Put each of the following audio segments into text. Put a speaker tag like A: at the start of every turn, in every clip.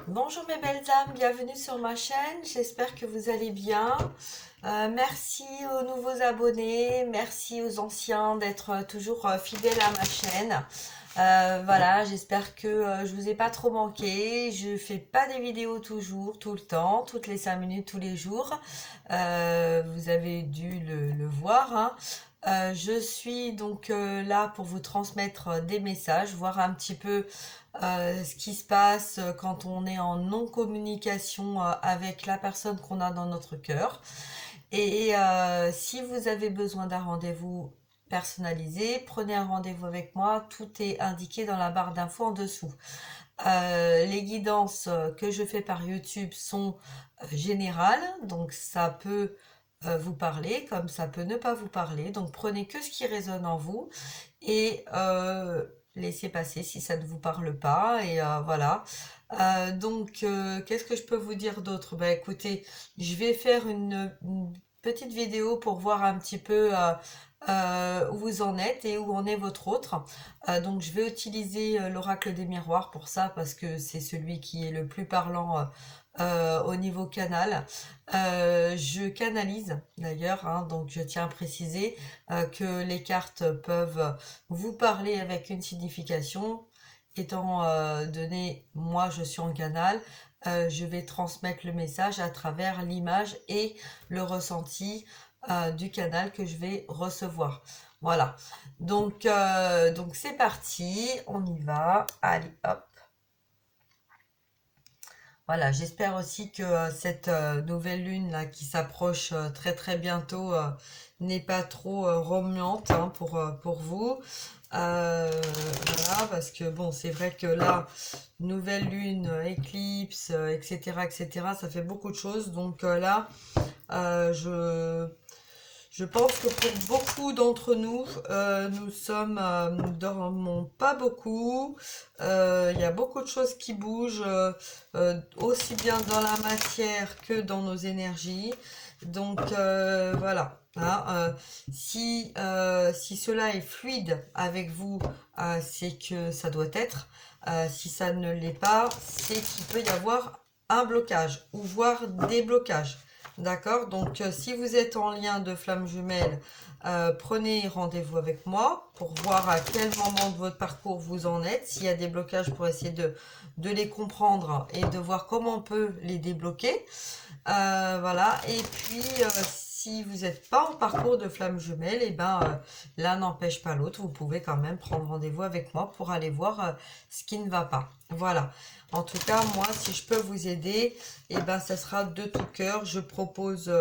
A: Bonjour mes belles âmes, bienvenue sur ma chaîne, j'espère que vous allez bien. Merci aux nouveaux abonnés, merci aux anciens d'être toujours fidèles à ma chaîne. Voilà, j'espère que je vous ai pas trop manqué. Je fais pas des vidéos toujours, tout le temps, toutes les 5 minutes, tous les jours. Vous avez dû le voir, hein. Je suis donc là pour vous transmettre des messages, voir un petit peu ce qui se passe quand on est en non-communication avec la personne qu'on a dans notre cœur. Et si vous avez besoin d'un rendez-vous personnalisé, prenez un rendez-vous avec moi. Tout est indiqué dans la barre d'infos en dessous. Les guidances que je fais par YouTube sont générales, donc ça peut vous parler comme ça peut ne pas vous parler. Donc prenez que ce qui résonne en vous et laissez passer si ça ne vous parle pas. Et voilà. Qu'est-ce que je peux vous dire d'autre? Bah écoutez, je vais faire une petite vidéo pour voir un petit peu où vous en êtes et où en est votre autre. Donc je vais utiliser l'oracle des miroirs pour ça parce que c'est celui qui est le plus parlant au niveau canal. Je canalise d'ailleurs, hein, donc je tiens à préciser que les cartes peuvent vous parler avec une signification. Étant donné, moi je suis en canal, je vais transmettre le message à travers l'image et le ressenti du canal que je vais recevoir. Voilà. Donc c'est parti, on y va. Allez, hop. Voilà, j'espère aussi que cette nouvelle lune là qui s'approche très très bientôt n'est pas trop remuante hein, pour vous. Voilà, parce que bon, c'est vrai que là, nouvelle lune, éclipse, etc., etc., ça fait beaucoup de choses. Donc là, je pense que pour beaucoup d'entre nous, nous dormons pas beaucoup. Il y a beaucoup de choses qui bougent, aussi bien dans la matière que dans nos énergies. Donc voilà. Hein, si cela est fluide avec vous, c'est que ça doit être. Si ça ne l'est pas, c'est qu'il peut y avoir un blocage ou voire des blocages. D'accord. Donc, si vous êtes en lien de flamme jumelle, prenez rendez-vous avec moi pour voir à quel moment de votre parcours vous en êtes, s'il y a des blocages pour essayer de les comprendre et de voir comment on peut les débloquer. Voilà. Et puis, si vous n'êtes pas en parcours de flamme jumelle, et ben l'un n'empêche pas l'autre. Vous pouvez quand même prendre rendez-vous avec moi pour aller voir ce qui ne va pas. Voilà. En tout cas, moi, si je peux vous aider, et ben ça sera de tout cœur. Je propose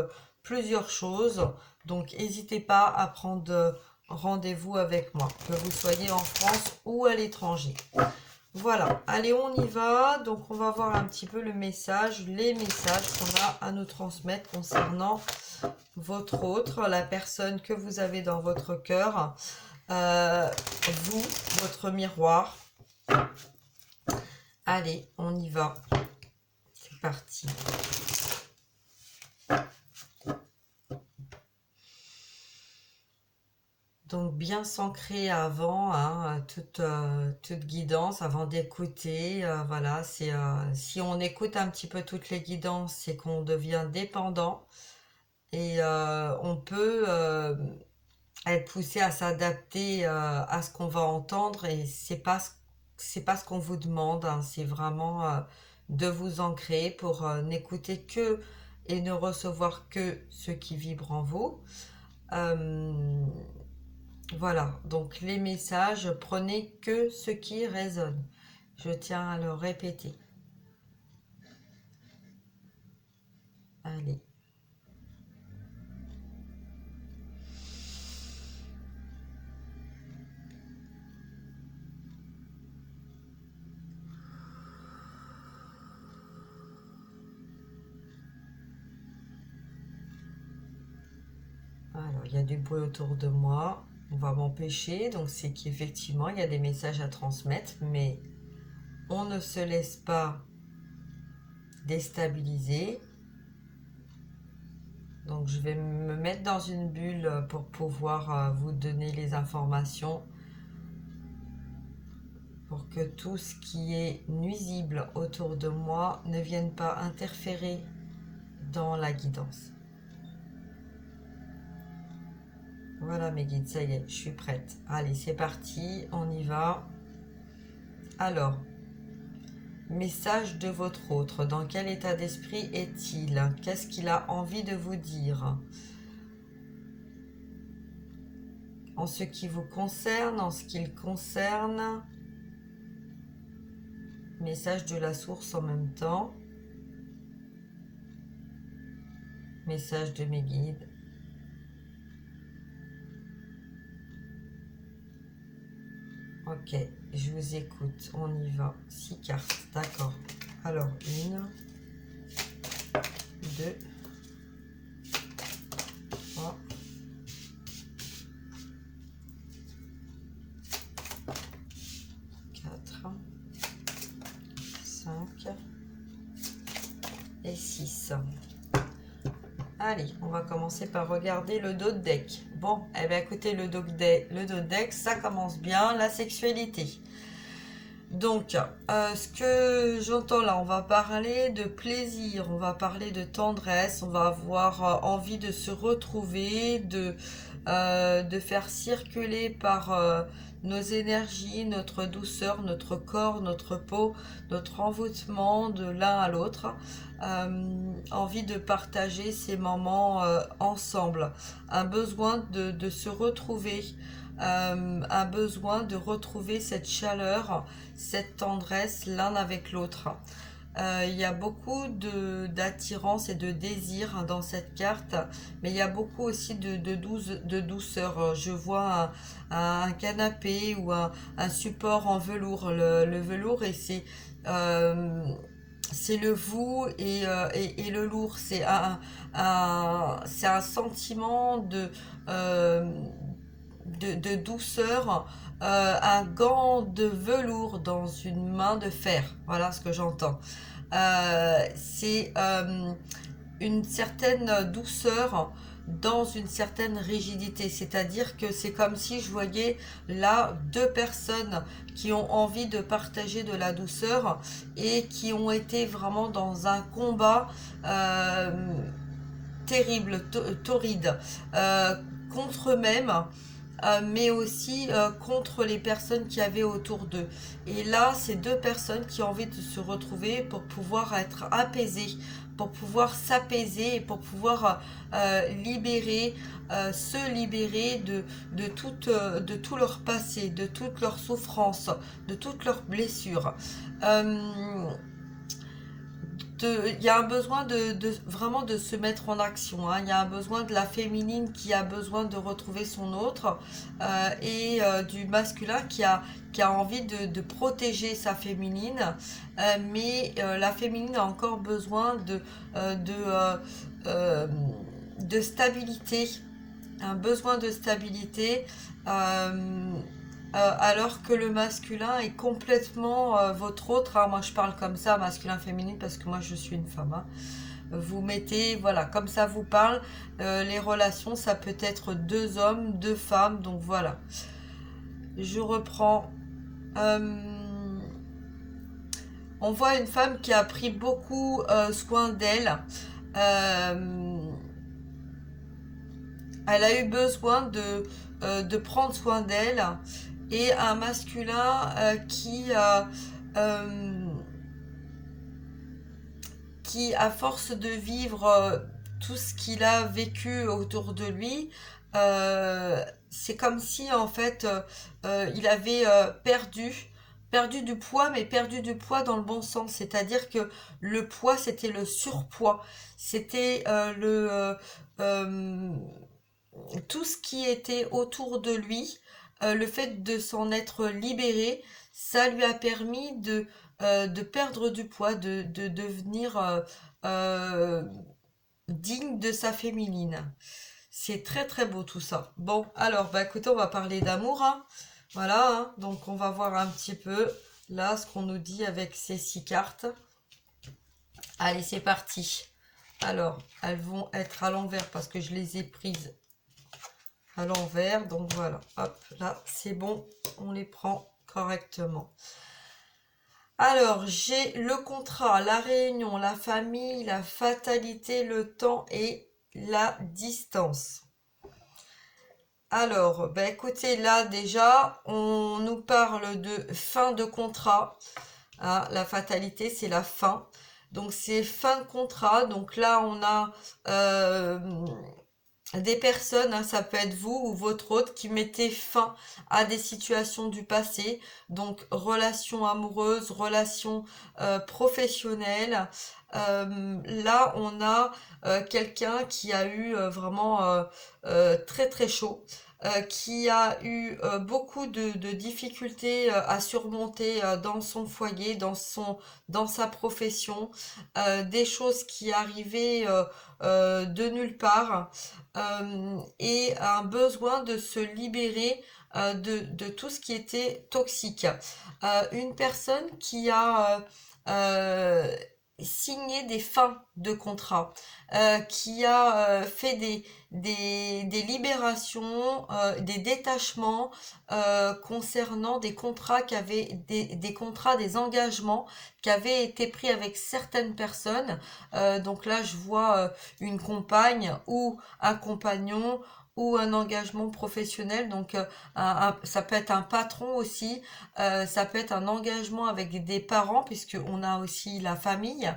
A: plusieurs choses. Donc, n'hésitez pas à prendre rendez-vous avec moi, que vous soyez en France ou à l'étranger. Voilà, allez, on y va. Donc, on va voir un petit peu le message, les messages qu'on a à nous transmettre concernant votre autre, la personne que vous avez dans votre cœur, vous, votre miroir. Allez, on y va. C'est parti. Donc bien s'ancrer avant, hein, toute guidance, avant d'écouter. Voilà, c'est si on écoute un petit peu toutes les guidances, c'est qu'on devient dépendant et on peut être poussé à s'adapter à ce qu'on va entendre et c'est pas ce qu'on vous demande. Hein, c'est vraiment de vous ancrer pour n'écouter que et ne recevoir que ce qui vibre en vous. Euh, voilà, donc les messages, prenez que ce qui résonne. Je tiens à le répéter. Allez. Alors, il y a du bruit autour de moi. On va m'empêcher. Donc, c'est qu'effectivement, il y a des messages à transmettre, mais on ne se laisse pas déstabiliser. Donc, je vais me mettre dans une bulle pour pouvoir vous donner les informations pour que tout ce qui est nuisible autour de moi ne vienne pas interférer dans la guidance. Voilà mes guides, ça y est, je suis prête. Allez, c'est parti, on y va. Alors, message de votre autre. Dans quel état d'esprit est-il? Qu'est-ce qu'il a envie de vous dire? En ce qui vous concerne, en ce qu'il concerne. Message de la source en même temps. Message de mes guides. Ok, je vous écoute, on y va. 6 cartes, d'accord. Alors, 1, 2, 3, 4, 5 et 6. Allez, on va commencer par regarder le dos de deck. Bon, eh bien écoutez, le dos de deck, ça commence bien, la sexualité. Donc, ce que j'entends là, on va parler de plaisir, on va parler de tendresse, on va avoir envie de se retrouver, de faire circuler par nos énergies, notre douceur, notre corps, notre peau, notre envoûtement de l'un à l'autre. Envie de partager ces moments ensemble, un besoin de se retrouver, un besoin de retrouver cette chaleur, cette tendresse l'un avec l'autre. Il y a beaucoup d'attirance et de désir dans cette carte, mais il y a beaucoup aussi de douceur. Je vois un canapé ou un support en velours. Le velours, et c'est le vous et le lourd. C'est un sentiment de douceur, un gant de velours dans une main de fer. Voilà ce que j'entends. C'est une certaine douceur dans une certaine rigidité, c'est-à-dire que c'est comme si je voyais là deux personnes qui ont envie de partager de la douceur et qui ont été vraiment dans un combat terrible, torride, contre eux-mêmes, mais aussi contre les personnes qui avaient autour d'eux. Et là, c'est deux personnes qui ont envie de se retrouver pour pouvoir être apaisées, pour pouvoir s'apaiser et pour pouvoir libérer, se libérer de tout leur passé, de toute leur souffrance, de toutes leurs blessures. Il y a un besoin vraiment de se mettre en action, hein. Il y a un besoin de la féminine qui a besoin de retrouver son autre, et du masculin qui a envie de protéger sa féminine, mais la féminine a encore besoin euh, de, euh, euh, de stabilité, un besoin de stabilité. Alors que le masculin est complètement votre autre, hein. Moi je parle comme ça, masculin, féminin, parce que moi je suis une femme, hein. Vous mettez, voilà, comme ça vous parle. Les relations, ça peut être deux hommes, deux femmes, donc voilà. Je reprends. On voit une femme qui a pris beaucoup soin d'elle. Elle a eu besoin de prendre soin d'elle, et un masculin qui, à force de vivre tout ce qu'il a vécu autour de lui, c'est comme si en fait il avait perdu du poids, mais perdu du poids dans le bon sens. C'est-à-dire que le poids, c'était le surpoids, c'était tout ce qui était autour de lui, le fait de s'en être libéré, ça lui a permis de perdre du poids, de devenir euh, digne de sa féminine. C'est très très beau tout ça. Bon, alors, bah écoutez, on va parler d'amour, hein. Voilà, hein. Donc on va voir un petit peu là ce qu'on nous dit avec ces 6 cartes. Allez, c'est parti. Alors, elles vont être à l'envers parce que je les ai prises à l'envers, donc voilà, hop, là c'est bon, on les prend correctement. Alors, j'ai le contrat, la réunion, la famille, la fatalité, le temps et la distance. Alors, bah écoutez, là déjà, on nous parle de fin de contrat. Ah, la fatalité, c'est la fin. Donc, c'est fin de contrat. Donc là, on a des personnes, hein, ça peut être vous ou votre autre, qui mettez fin à des situations du passé, donc relations amoureuses, relations professionnelles. Là, on a quelqu'un qui a eu vraiment très très chaud, qui a eu beaucoup de difficultés à surmonter dans son foyer, dans sa profession, des choses qui arrivaient de nulle part, et un besoin de se libérer de tout ce qui était toxique. Une personne qui a signé des fins de contrat, qui a fait des libérations, des détachements concernant des contrats qui avaient des contrats, des engagements qui avaient été pris avec certaines personnes. Donc là, je vois une compagne ou un compagnon ou un engagement professionnel. Donc ça peut être un patron aussi, ça peut être un engagement avec des parents puisque on a aussi la famille,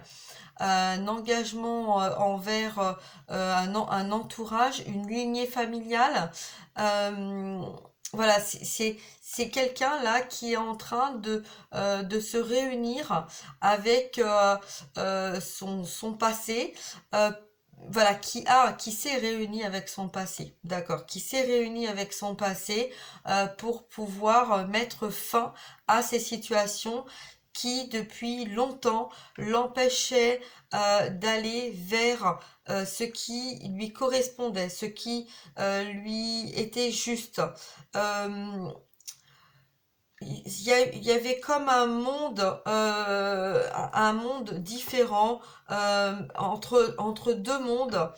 A: un engagement envers un entourage, une lignée familiale. Euh, voilà, c'est quelqu'un là qui est en train de se réunir avec son passé. euh, voilà, qui s'est réuni avec son passé, d'accord, qui s'est réuni avec son passé pour pouvoir mettre fin à ces situations qui depuis longtemps l'empêchaient d'aller vers ce qui lui correspondait, ce qui lui était juste. Euh, il y avait comme un monde différent entre deux mondes.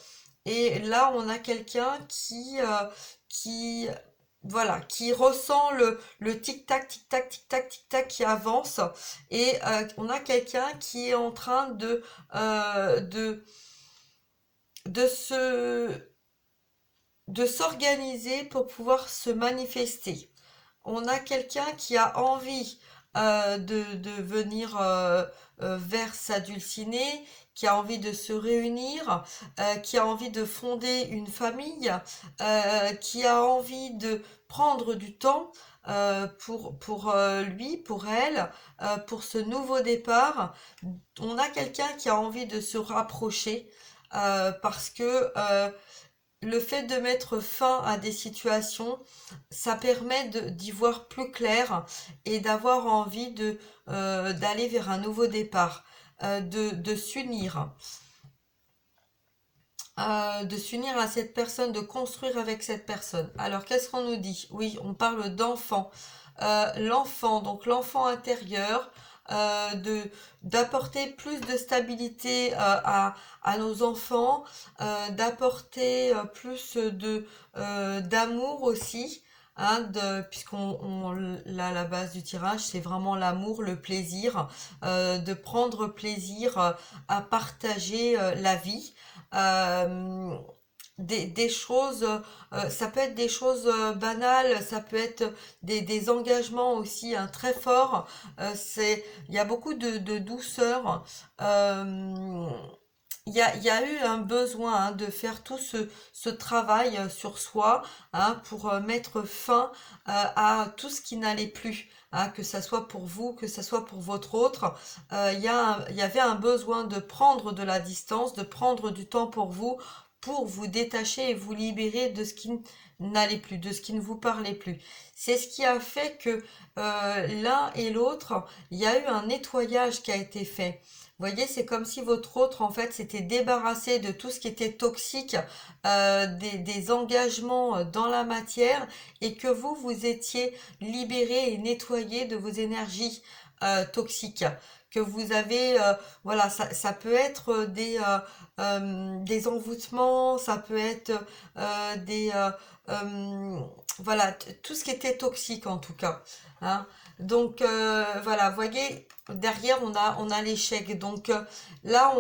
A: Et là, on a quelqu'un qui, voilà, qui ressent le tic-tac, tic-tac, tic-tac, tic-tac qui avance. Et on a quelqu'un qui est en train euh, de, de se, de s'organiser pour pouvoir se manifester. On a quelqu'un qui a envie de venir vers sa dulcinée, qui a envie de se réunir, qui a envie de fonder une famille, qui a envie de prendre du temps pour lui, pour elle, pour ce nouveau départ. On a quelqu'un qui a envie de se rapprocher parce que le fait de mettre fin à des situations, ça permet d'y voir plus clair et d'avoir envie d'aller vers un nouveau départ, s'unir, de s'unir à cette personne, de construire avec cette personne. Alors, qu'est-ce qu'on nous dit? Oui, on parle d'enfant. L'enfant, donc l'enfant intérieur, de d'apporter plus de stabilité à nos enfants, d'apporter plus d'amour aussi. Hein, là, la base du tirage, c'est vraiment l'amour, le plaisir, de prendre plaisir à partager la vie. Euh, des choses, ça peut être des choses banales, ça peut être des engagements aussi hein, très forts. Il y a beaucoup de douceur. Euh, il y a eu un besoin hein, de faire tout ce travail sur soi hein, pour mettre fin à tout ce qui n'allait plus. Hein, que ça soit pour vous, que ça soit pour votre autre, il y avait un besoin de prendre de la distance, de prendre du temps pour vous détacher et vous libérer de ce qui n'allait plus, de ce qui ne vous parlait plus. C'est ce qui a fait que l'un et l'autre, il y a eu un nettoyage qui a été fait. Vous voyez, c'est comme si votre autre, en fait, s'était débarrassé de tout ce qui était toxique, des engagements dans la matière, et que vous étiez libéré et nettoyé de vos énergies toxiques. Que vous avez, voilà, ça peut être des envoûtements, ça peut être des, voilà, tout ce qui était toxique en tout cas. Hein. Donc voilà, vous voyez, derrière on a l'échec. Donc là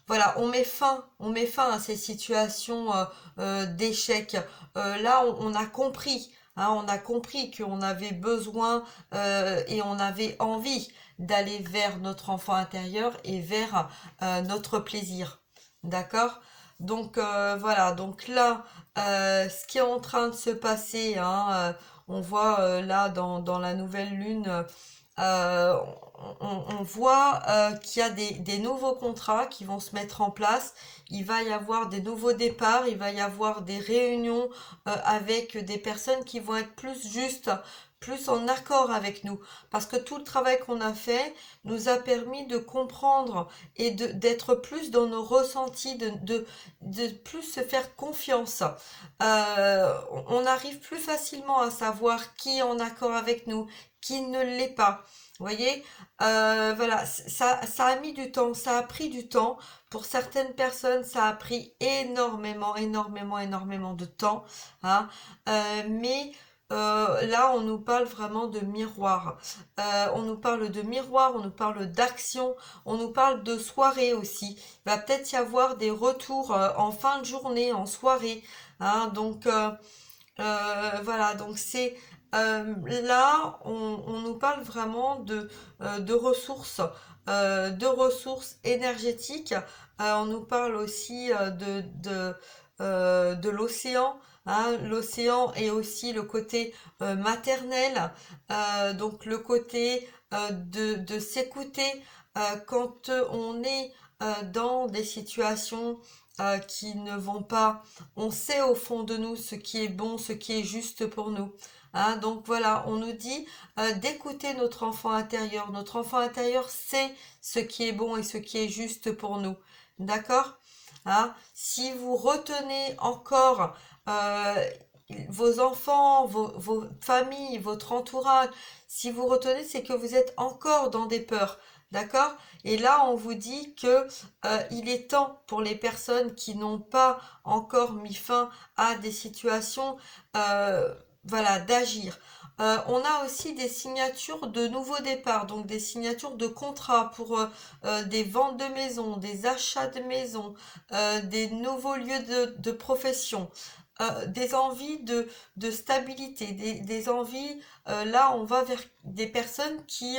A: voilà, on met fin à ces situations d'échec. Là on a compris, hein, on a compris qu'on avait besoin et on avait envie d'aller vers notre enfant intérieur et vers notre plaisir. D'accord? Donc voilà, donc là, ce qui est en train de se passer, hein, on voit là dans la nouvelle lune, euh, on voit qu'il y a des nouveaux contrats qui vont se mettre en place. Il va y avoir des nouveaux départs, il va y avoir des réunions avec des personnes qui vont être plus justes, plus en accord avec nous. Parce que tout le travail qu'on a fait nous a permis de comprendre et d'être plus dans nos ressentis, de plus se faire confiance. On arrive plus facilement à savoir qui est en accord avec nous, qui ne l'est pas. Vous voyez, voilà, ça a mis du temps, ça a pris du temps. Pour certaines personnes, ça a pris énormément de temps, hein. Mais là, on nous parle vraiment de miroir. On nous parle de miroir, on nous parle d'action, on nous parle de soirée aussi. Il va peut-être y avoir des retours en fin de journée, en soirée, hein. Donc voilà, donc c'est là, on nous parle vraiment de ressources énergétiques. On nous parle aussi de l'océan. Hein. L'océan est aussi le côté maternel, donc le côté de s'écouter quand on est dans des situations qui ne vont pas. On sait au fond de nous ce qui est bon, ce qui est juste pour nous. Hein, donc voilà, on nous dit d'écouter notre enfant intérieur. Notre enfant intérieur sait ce qui est bon et ce qui est juste pour nous. D'accord? Hein, si vous retenez encore vos enfants, vos familles, votre entourage, si vous retenez, c'est que vous êtes encore dans des peurs. D'accord? Et là, on vous dit que il est temps pour les personnes qui n'ont pas encore mis fin à des situations, voilà, d'agir. On a aussi des signatures de nouveaux départs, donc des signatures de contrats pour des ventes de maisons, des achats de maisons, des nouveaux lieux de profession, des envies de stabilité, des envies, là on va vers des personnes qui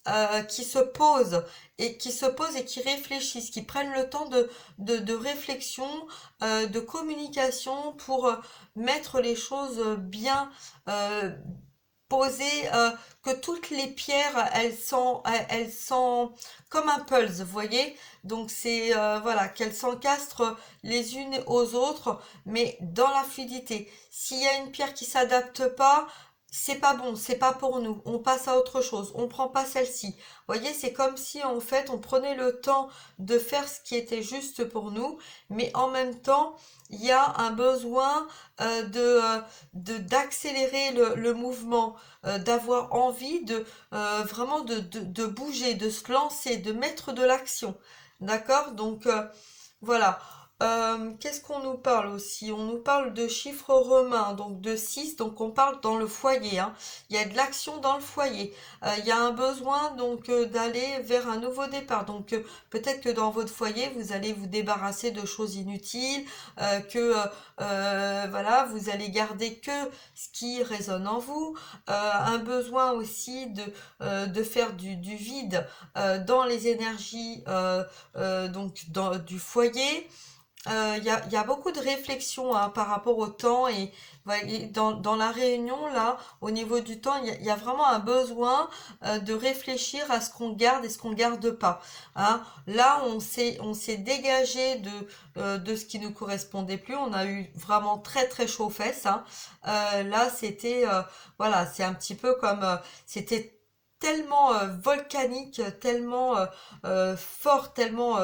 A: se posent et qui réfléchissent, qui prennent le temps de réflexion, de communication pour mettre les choses bien posées, que toutes les pierres elles sont comme un pulse, vous voyez, donc c'est voilà, qu'elles s'encastrent les unes aux autres, mais dans la fluidité. S'il y a une pierre qui s'adapte pas, c'est pas bon, c'est pas pour nous, on passe à autre chose, on prend pas celle-ci. Vous voyez, c'est comme si en fait on prenait le temps de faire ce qui était juste pour nous, mais en même temps il y a un besoin d'accélérer le mouvement, d'avoir envie vraiment de bouger, de se lancer, de mettre de l'action. D'accord? Donc voilà. Qu'est-ce qu'on nous parle aussi? On nous parle de chiffres romains, donc de 6, donc on parle dans le foyer, hein. Il y a de l'action dans le foyer. Il y a un besoin donc d'aller vers un nouveau départ. Donc peut-être que dans votre foyer, vous allez vous débarrasser de choses inutiles, que voilà, vous allez garder que ce qui résonne en vous. Un besoin aussi de faire du vide dans les énergies donc du foyer. Il y a beaucoup de réflexions hein, par rapport au temps et, ouais, et dans la réunion là, au niveau du temps, il y a vraiment un besoin de réfléchir à ce qu'on garde et ce qu'on garde pas. Hein. Là, on s'est dégagé de ce qui nous correspondait plus. On a eu vraiment très chaud aux fesses. Hein. Là, c'était voilà, c'est un petit peu comme c'était tellement volcanique, tellement fort, tellement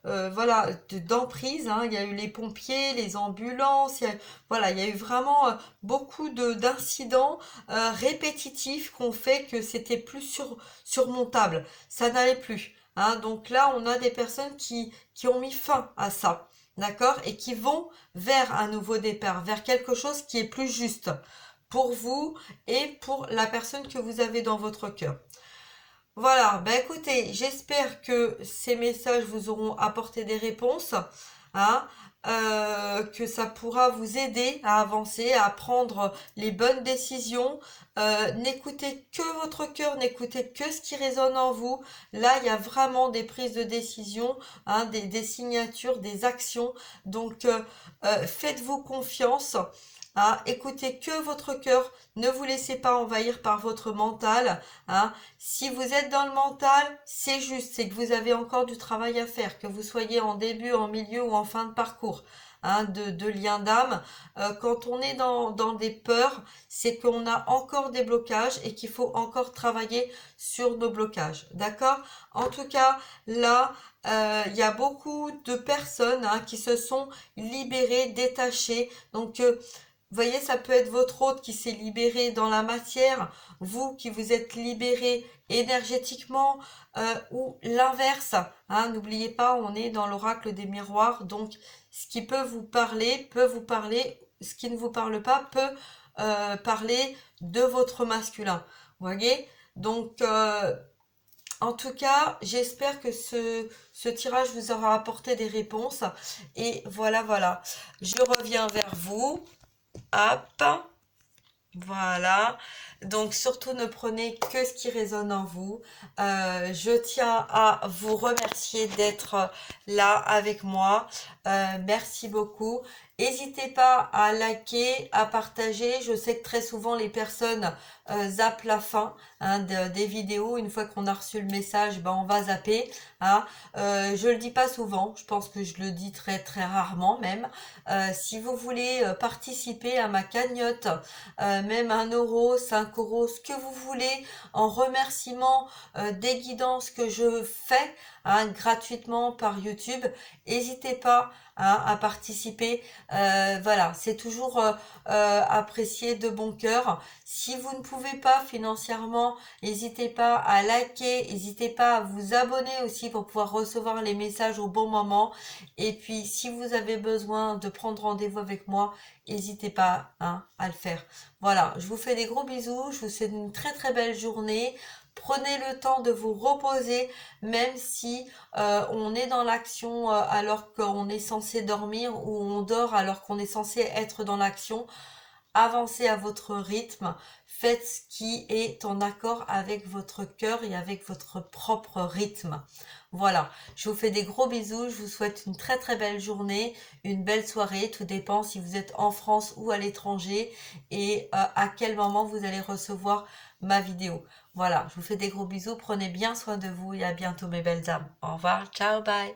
A: voilà d'emprise. Hein. Il y a eu les pompiers, les ambulances, voilà, il y a eu vraiment beaucoup d'incidents répétitifs qui ont fait que c'était plus surmontable. Ça n'allait plus. Hein. Donc là, on a des personnes qui ont mis fin à ça. D'accord? Et qui vont vers un nouveau départ, vers quelque chose qui est plus juste pour vous et pour la personne que vous avez dans votre cœur. Voilà, ben écoutez, j'espère que ces messages vous auront apporté des réponses, hein, que ça pourra vous aider à avancer, à prendre les bonnes décisions. N'écoutez que votre cœur, n'écoutez que ce qui résonne en vous. Là, il y a vraiment des prises de décision, hein, des signatures, des actions. Donc, faites-vous confiance. Hein, écoutez que votre cœur, ne vous laissez pas envahir par votre mental. Hein. Si vous êtes dans le mental, c'est juste, c'est que vous avez encore du travail à faire, que vous soyez en début, en milieu ou en fin de parcours, hein, de lien d'âme. Quand on est dans des peurs, c'est qu'on a encore des blocages et qu'il faut encore travailler sur nos blocages. D'accord? En tout cas, là, il y a beaucoup de personnes, hein, qui se sont libérées, détachées. Donc, vous voyez, ça peut être votre hôte qui s'est libéré dans la matière, vous qui vous êtes libéré énergétiquement, ou l'inverse. Hein, n'oubliez pas, on est dans l'oracle des miroirs, donc ce qui peut vous parler, ce qui ne vous parle pas peut parler de votre masculin. Vous voyez? Donc, en tout cas, j'espère que ce tirage vous aura apporté des réponses. Et voilà, voilà. Je reviens vers vous. Hop, voilà. Donc surtout ne prenez que ce qui résonne en vous. Je tiens à vous remercier d'être là avec moi. Merci beaucoup. N'hésitez pas à liker, à partager. Je sais que très souvent les personnes zappent la fin, hein, des vidéos. Une fois qu'on a reçu le message, ben, on va zapper. Hein. Je le dis pas souvent. Je pense que je le dis très très rarement même. Si vous voulez participer à ma cagnotte, même 1 €, 5 €, ce que vous voulez, en remerciement des guidances que je fais, hein, gratuitement par YouTube, n'hésitez pas, hein, à participer. Voilà, c'est toujours apprécié de bon cœur. Si vous ne pouvez pas financièrement, n'hésitez pas à liker, n'hésitez pas à vous abonner aussi pour pouvoir recevoir les messages au bon moment. Et puis, si vous avez besoin de prendre rendez-vous avec moi, n'hésitez pas, hein, à le faire. Voilà, je vous fais des gros bisous, je vous souhaite une très très belle journée. Prenez le temps de vous reposer, même si on est dans l'action alors qu'on est censé dormir, ou on dort alors qu'on est censé être dans l'action. Avancez à votre rythme, faites ce qui est en accord avec votre cœur et avec votre propre rythme. Voilà, je vous fais des gros bisous, je vous souhaite une très très belle journée, une belle soirée, tout dépend si vous êtes en France ou à l'étranger et à quel moment vous allez recevoir ma vidéo. Voilà, je vous fais des gros bisous, prenez bien soin de vous et à bientôt mes belles âmes. Au revoir, ciao, bye.